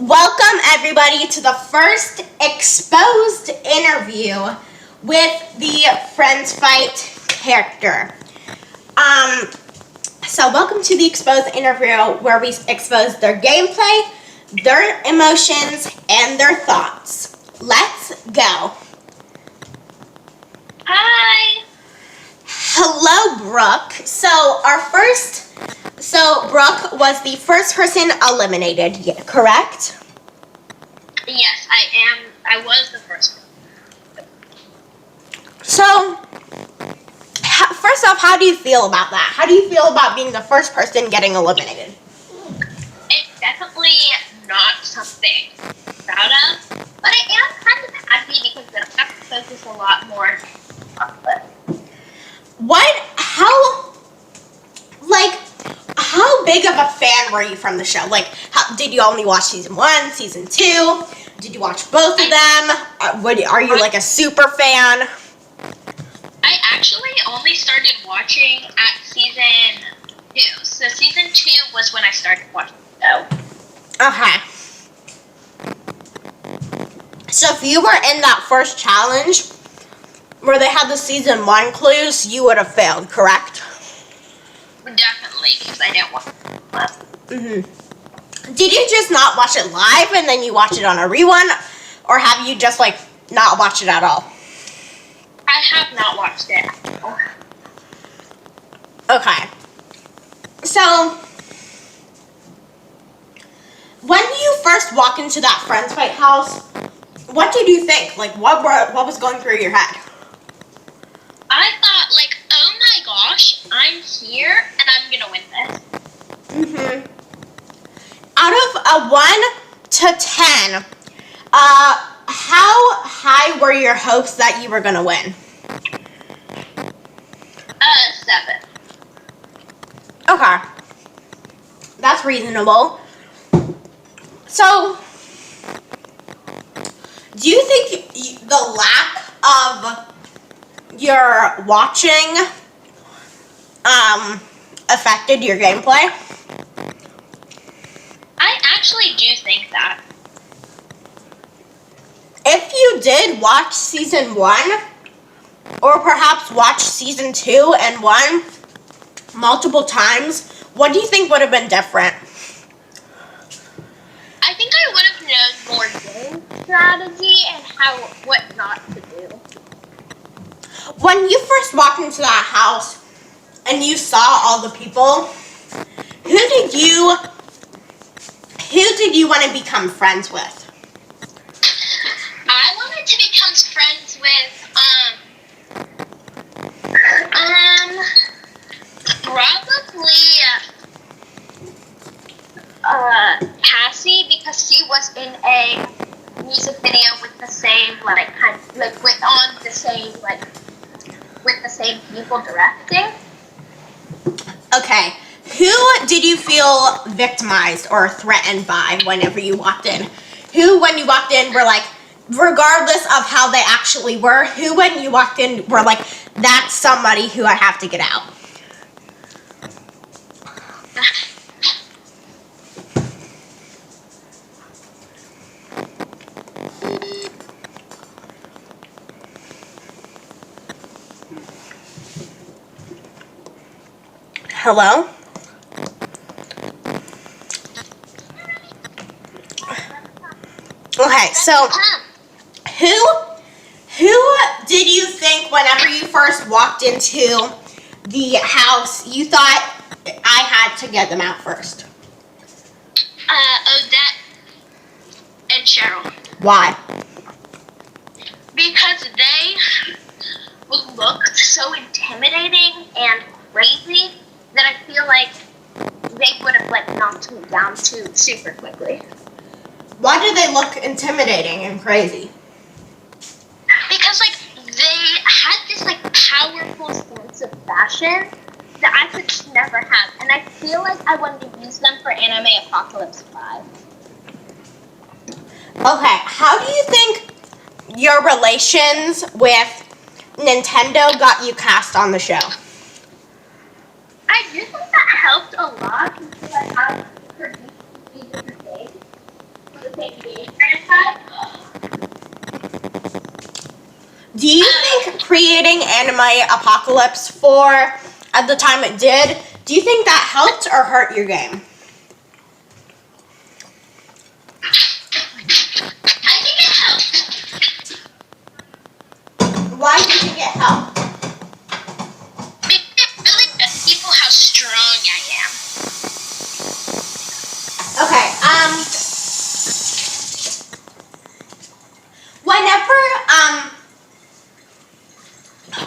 Welcome everybody to the first exposed interview with the Friends Fight character. So welcome to the exposed interview where we expose their gameplay, their emotions, and their thoughts. Let's go. Hi. Hello, Brooke. Brooke was the first person eliminated, correct? Yes, I was the first one. So, first off, how do you feel about that? How do you feel about being the first person getting eliminated? It's definitely not something I'm proud of, but I am kind of happy because then I have to focus a lot more on it. How big of a fan were you from the show? Did you only watch season 1, season 2? Did you watch both of them? Are you like a super fan? I actually only started watching at season 2. So season 2 was when I started watching the show. Okay. So if you were in that first challenge where they had the season 1 clues, you would have failed, correct? Definitely, because I didn't watch it. Did you just not watch it live and then you watch it on a rerun? Or have you just not watched it at all? I have not watched it at all. Okay. So, when you first walk into that Friends Fight house, what did you think? What was going through your head? I thought, oh my gosh, I'm here and I'm gonna win this. Out of a 1 to 10, how high were your hopes that you were gonna win? 7. Okay. That's reasonable. So, do you think the lack of your watching affected your gameplay? I actually do think that. If you did watch season 1, or perhaps watch season 2 and 1 multiple times, what do you think would have been different? I think I would have known more game strategy and what not to do. When you first walked into that house and you saw all the people, who did you want to become friends with? I wanted to become friends with probably Cassie, because she was in a music video with the same with the same people directing. Okay, who did you feel victimized or threatened by whenever you walked in? Who, when you walked in, were regardless of how they actually were, who, when you walked in, were that's somebody who I have to get out? Hello? Okay, so who did you think whenever you first walked into the house, you thought I had to get them out first? Odette and Cheryl. Why? Because they looked so intimidating and crazy that I feel like they would have knocked me down too super quickly. Why do they look intimidating and crazy? Because they had this powerful sense of fashion that I could never have, and I feel like I wanted to use them for Anime Apocalypse 5. Okay, how do you think your relations with Nintendo got you cast on the show? I do think that helped a lot because I have produced 3 different things. Do you think creating Anime Apocalypse 4 at the time it did, do you think that helped or hurt your game? I think it helped. Why do you think it helped? Because it really shows people how strong I am. Okay, whenever,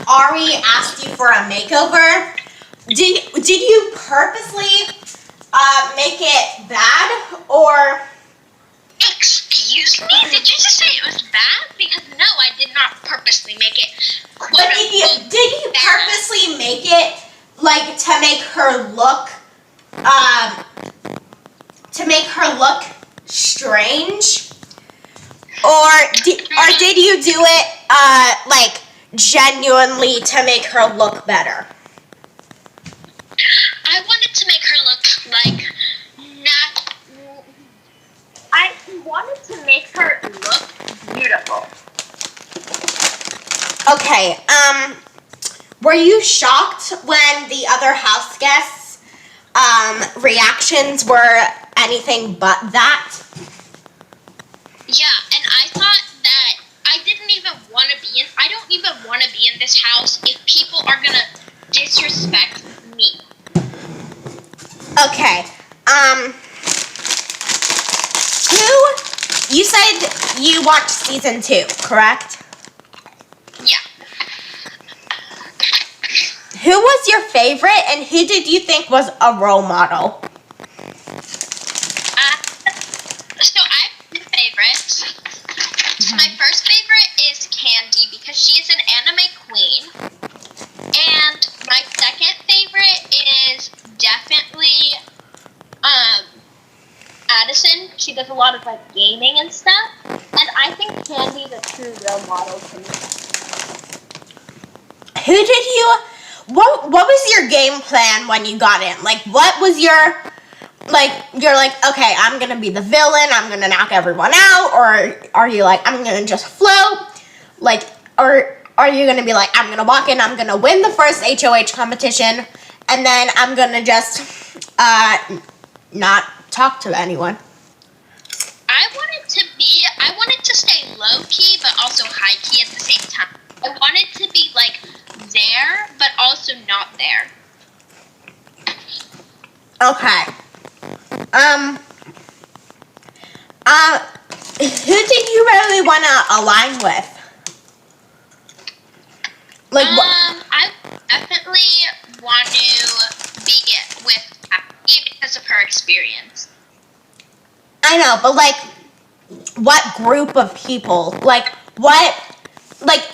Ari asked you for a makeover, did you purposely, make it bad, or... Excuse me? Did you just say it was bad? Because no, I did not purposely make it quote But did you bad. purposely make it, like, to make her look strange? Or did you do it, like, genuinely to make her look better? I wanted to make her look like I wanted to make her look beautiful. Okay, were you shocked when the other house guests, reactions were anything but that? Yeah, and I thought that I don't even want to be in this house if people are gonna disrespect me. Okay, you said you watched season 2, correct? Yeah. Who was your favorite and who did you think was a role model? So I have two favorites. My first favorite is Candy because she is an anime queen. And my second favorite is definitely Addison. She does a lot of like gaming and stuff. And I think Candy's a true role model to me. What was your game plan when you got in? Like, what was you're like, okay, I'm gonna be the villain, I'm gonna knock everyone out, or are you like, I'm gonna just float? Like, or are you gonna be like, I'm gonna walk in, I'm gonna win the first HOH competition, and then I'm gonna just, not talk to anyone? I wanted to stay low key but also high key at the same time. I wanted to be like there but also not there. Okay. Who did you really want to align with? Like, I definitely want to be with Abby because of her experience. I know, but like, what group of people? Like,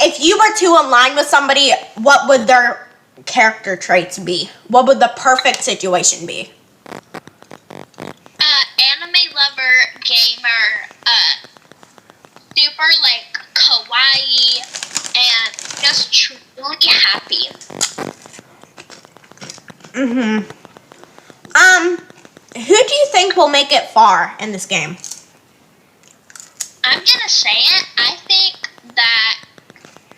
if you were to align with somebody, what would their character traits be? What would the perfect situation be? Anime lover, gamer, super like kawaii, and just truly happy. Who do you think will make it far in this game? I'm gonna say it. I think that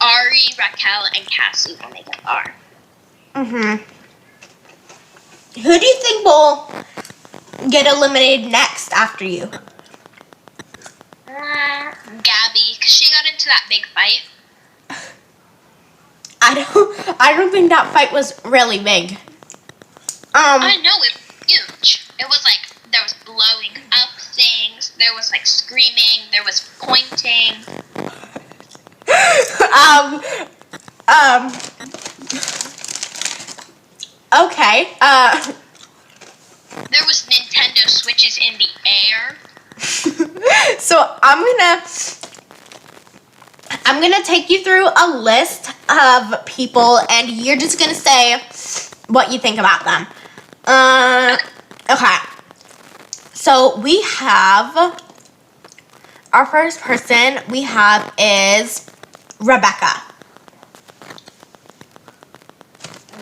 Ari, Raquel, and Cassie will make it far. Who do you think will get eliminated next after you? Gabby, because she got into that big fight. I don't think that fight was really big. I know, it was huge. It was like, there was blowing up things, there was like screaming, there was pointing. Okay, There was Nintendo Switches in the air. so I'm gonna take you through a list of people, and you're just gonna say what you think about them. Okay. So we have our first person is Rebecca.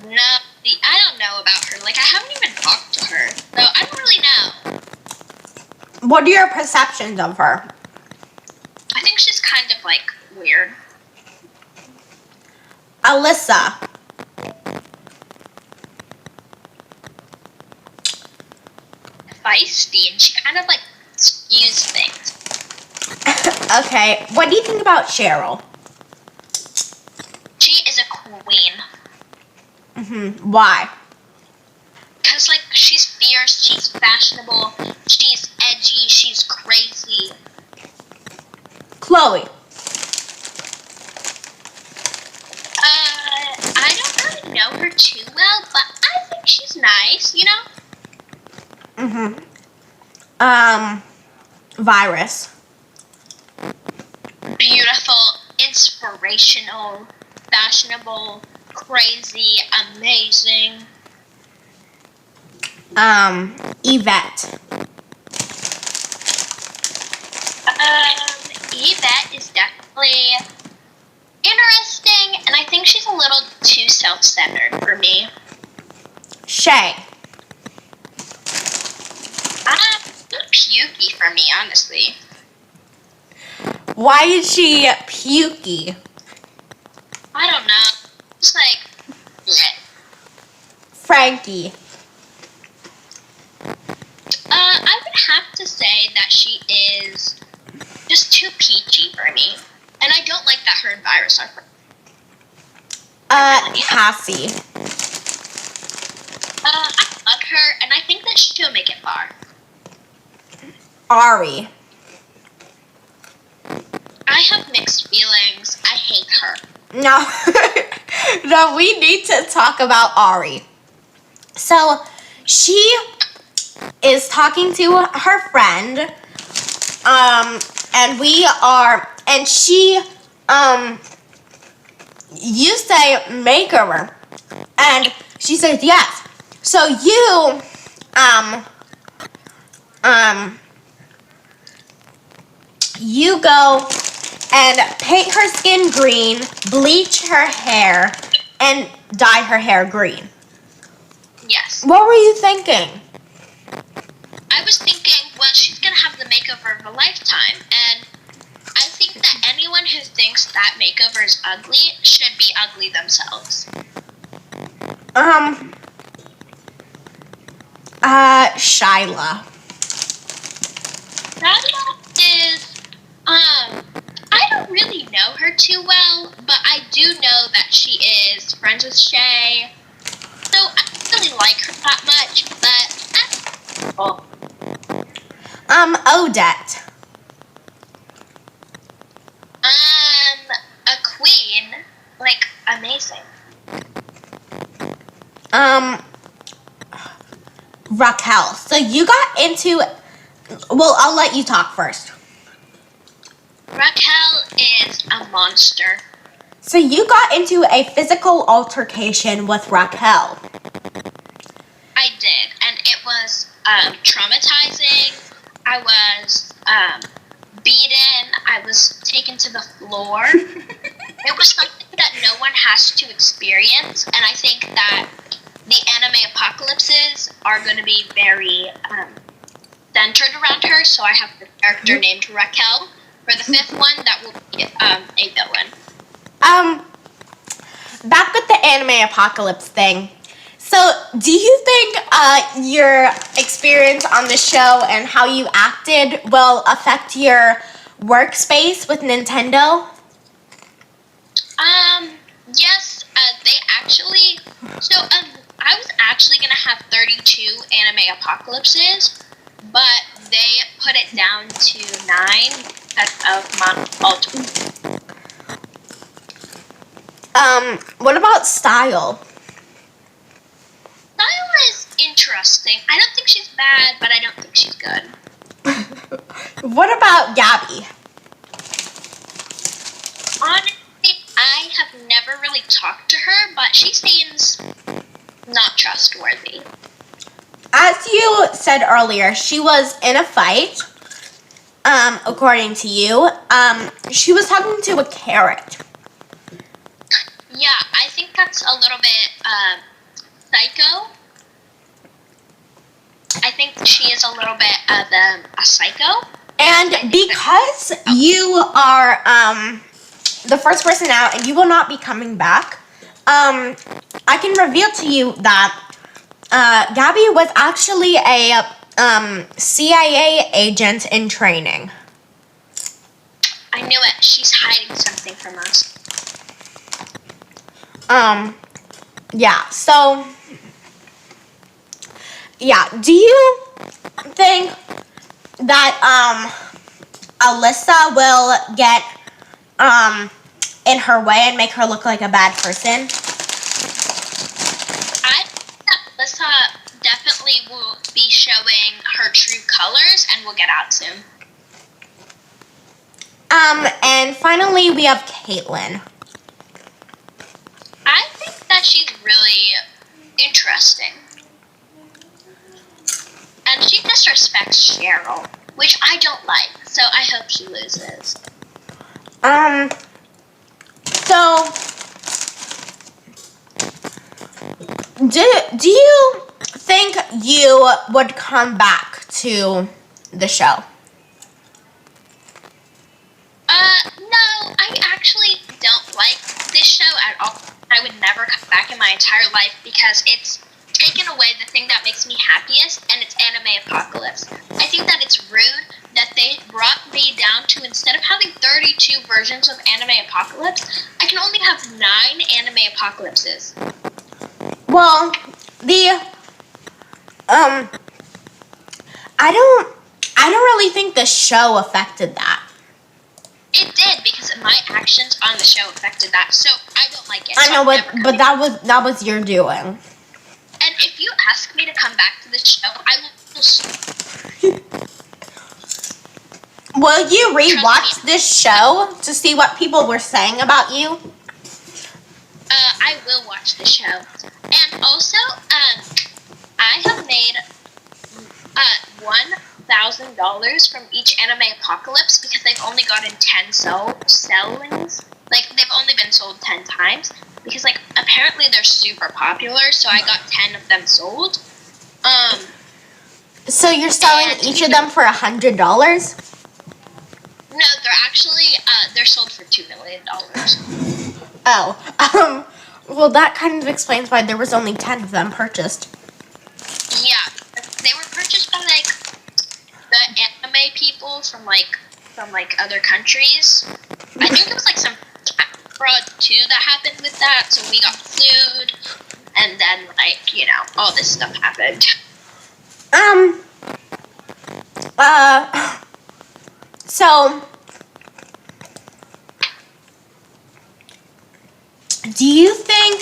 No, I don't know about her. Like, I haven't even talked to her, so I don't really know. What are your perceptions of her? I think she's kind of like weird. Alyssa. Feisty, and she kind of like skews things. Okay, what do you think about Cheryl? She is a queen. Why? Because, like, she's fierce, she's fashionable, she's edgy, she's crazy. Chloe. I don't really know her too well, but I think she's nice, you know? Virus. Beautiful, inspirational, fashionable, crazy, amazing. Yvette. Yvette is definitely interesting, and I think she's a little too self-centered for me. Shay. Pukey for me, honestly. Why is she pukey? I don't know. It's like, bleh. Frankie. I would have to say that she is just too peachy for me. And I don't like that her and Virus are friends. Cassie. I love her, and I think that she'll make it far. Ari. I have mixed feelings. I hate her. No. No, we need to talk about Ari. So, she is talking to her friend. And she, you say makeover. And she says yes. So you, you go and paint her skin green, bleach her hair, and dye her hair green. Yes. What were you thinking? I was thinking, well, she's going to have the makeover of a lifetime. And I think that anyone who thinks that makeover is ugly should be ugly themselves. Shyla. Radha is, I don't really know her too well, but I do know that she is friends with Shay. So I don't really like her that much, but oh. Odette. A queen, like, amazing. Raquel. So you got into, well, I'll let you talk first. Raquel is a monster. So you got into a physical altercation with Raquel. I did, and it was traumatizing. I was beaten. I was taken to the floor. It was something that no one has to experience, and I think that the anime apocalypses are going to be very centered around her, so I have the character named Raquel. For the fifth one, that will be a villain. Back with the anime apocalypse thing. So, do you think your experience on the show and how you acted will affect your workspace with Nintendo? Yes, they actually, so I was actually going to have 32 anime apocalypses, but they put it down to 9 because of my ultimate. What about Style? Style is interesting. I don't think she's bad, but I don't think she's good. What about Gabby? Honestly, I have never really talked to her, but she seems not trustworthy. As you said earlier, she was in a fight. According to you, she was talking to a carrot. Yeah, I think that's a little bit psycho. I think she is a little bit of a psycho. And because you are the first person out and you will not be coming back, I can reveal to you that Gabby was actually a CIA agent in training. I knew it. She's hiding something from us. Yeah, so, yeah, do you think that, Alyssa will get, in her way and make her look like a bad person? I think that Alyssa definitely will be showing her true colors and will get out soon. And finally, we have Caitlin. I think that she's really interesting. And she disrespects Cheryl, which I don't like, so I hope she loses. So, do you think you would come back to the show? No, I actually don't like this show at all. I would never come back in my entire life because it's taken away the thing that makes me happiest, and it's Anime Apocalypse. I think that it's rude that they brought me down to, instead of having 32 versions of Anime Apocalypse, I can only have 9 Anime Apocalypses. Well, I don't really think the show affected that. It did, because my actions on the show affected that, so I don't like it. I So know, I'm never but coming. that was your doing. And if you ask me to come back to the show, I will. Will you rewatch this show to see what people were saying about you? I will watch the show. And also, I have made $1,000 from each Anime Apocalypse because they've only gotten 10 sellings. Like, they've only been sold 10 times. Because, like, apparently they're super popular, so I got 10 of them sold. So you're selling each of them for $100? No, they're actually, they're sold for $2 million. Oh, well, that kind of explains why there was only 10 of them purchased. Yeah, they were purchased by, like, the anime people from other countries. I think it was, like, some fraud, too, that happened with that, so we got sued, and then, like, you know, all this stuff happened. So, do you think,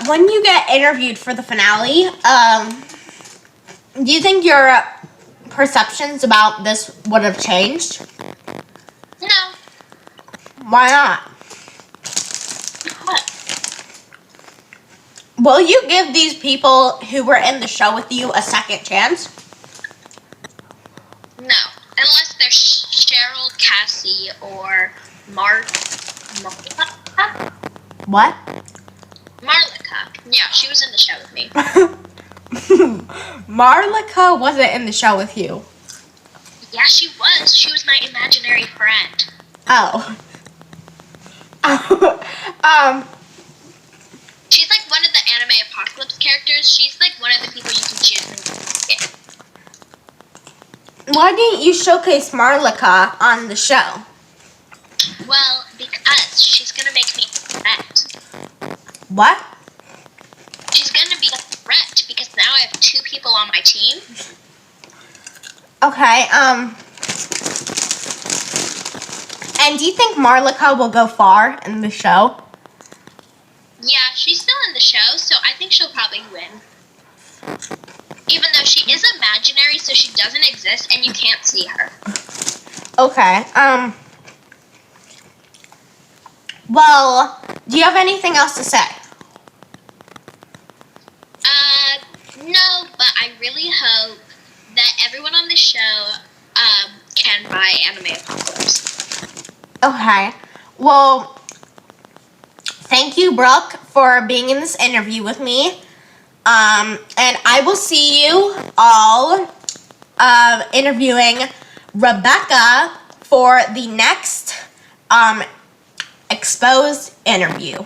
when you get interviewed for the finale, do you think your perceptions about this would have changed? No. Why not? What? Will you give these people who were in the show with you a second chance? No. Unless they're Cheryl, Cassie, or Marlika? What? Marlika. Yeah, she was in the show with me. Marlika wasn't in the show with you. Yeah, she was. She was my imaginary friend. Oh. She's like one of the Anime Apocalypse characters. She's like one of the people you can choose when you get. Why didn't you showcase Marlika on the show? Well, because she's gonna make me a threat. What? She's gonna be a threat because now I have 2 people on my team. Okay, and do you think Marlika will go far in the show? Yeah, she's still in the show, so I think she'll probably win. Even though she is imaginary, so she doesn't exist and you can't see her. Okay, well, do you have anything else to say? No, but I really hope that everyone on the show, can buy Anime Apocalypse. Okay, well, thank you, Brooke, for being in this interview with me. And I will see you all interviewing Rebecca for the next exposed interview.